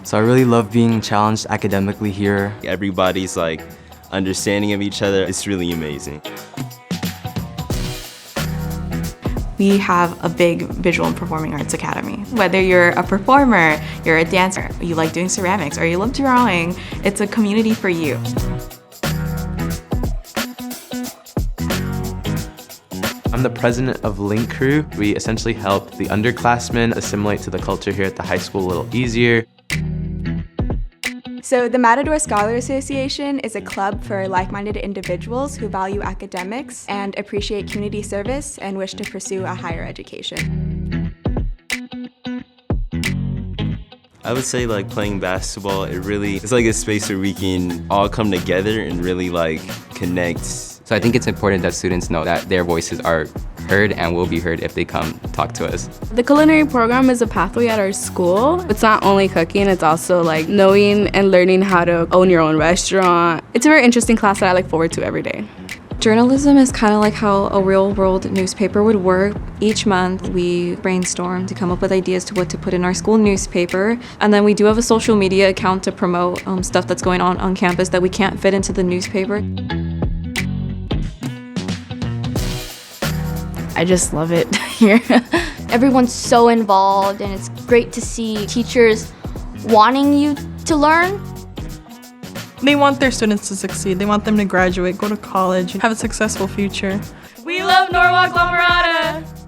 So I really love being challenged academically here. Everybody's like understanding of each other. It's really amazing. We have a big visual and performing arts academy. Whether you're a performer, you're a dancer, you like doing ceramics, or you love drawing, it's a community for you. I'm the president of Link Crew. We essentially help the underclassmen assimilate to the culture here at the high school a little easier. So the Matador Scholar Association is a club for like-minded individuals who value academics and appreciate community service and wish to pursue a higher education. I would say like playing basketball, it's like a space where we can all come together and really like connect. So I think it's important that students know that their voices are heard and will be heard if they come talk to us. The culinary program is a pathway at our school. It's not only cooking, it's also like knowing and learning how to own your own restaurant. It's a very interesting class that I look forward to every day. Journalism is kind of like how a real-world newspaper would work. Each month we brainstorm to come up with ideas to what to put in our school newspaper. And then we do have a social media account to promote stuff that's going on campus that we can't fit into the newspaper. I just love it here. Everyone's so involved, and it's great to see teachers wanting you to learn. They want their students to succeed. They want them to graduate, go to college, have a successful future. We love Norwalk-La Mirada!